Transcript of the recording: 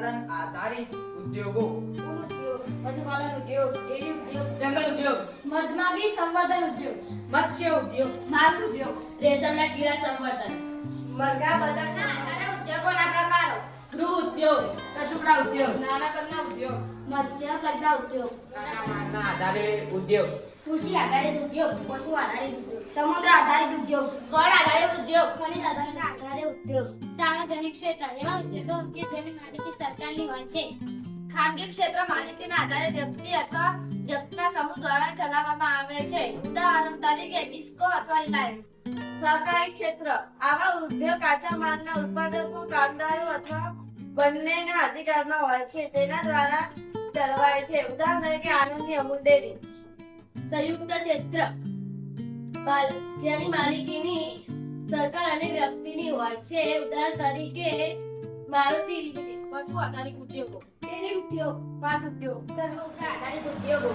સંસાધન આધારિત ઉદ્યોગો. પશુપાલન ઉદ્યોગ, ડેરી ઉદ્યોગ, જંગલ ઉદ્યોગ, મધમાખી સંવર્ધન ઉદ્યોગ, મત્સ્ય ઉદ્યોગ, માંસ ઉદ્યોગ, રેશમના કીડા સંવર્ધન, મરઘા બતક આધારે ઉદ્યોગોના પ્રકારો: ગૃહ ઉદ્યોગ, ટચુકડા ઉદ્યોગ, નાના કદના ઉદ્યોગ, મધ્યમ કદના ઉદ્યોગ, નાના માલના આધારે ઉદ્યોગ. કૃષિ આધારિત ઉદ્યોગ, પશુ આધારિત ઉદ્યોગ, સમુદ્ર આધારિત ઉદ્યોગ, ફળ આધારિત ઉદ્યોગ, ખનિજ આધારિત ઉદ્યોગ. સાર્વજનિક ક્ષેત્ર એવા ઉદ્યોગો કે જેની માલિકી સરકારની હોય છે. ખાનગી ક્ષેત્ર માલિકીના આધારે વ્યક્તિ અથવા વ્યક્તિના સમૂહ દ્વારા ચલાવવામાં આવે છે. ઉદાહરણ તરીકે ડિસ્કો અથવા રિલાયન્સ. સહકારી ક્ષેત્ર આવા ઉદ્યોગ કાચા માલના ઉત્પાદકો, કામદારો અથવા બંનેના અધિકારમાં હોય છે, તેના દ્વારા ચલાવાય છે. ઉદાહરણ તરીકે આનંદની અમૂલ ડેરી. સંયુક્ત ક્ષેત્ર જેની માલિકીની સરકાર અને વ્યક્તિની હોય છે. ઉદાહરણ તરીકે મારુતિ લિમિટેડ. પશુ આધારિત ઉદ્યોગો, ડેરી ઉદ્યોગ, માંસ ઉદ્યોગ, સમુદ્ર આધારિત ઉદ્યોગો,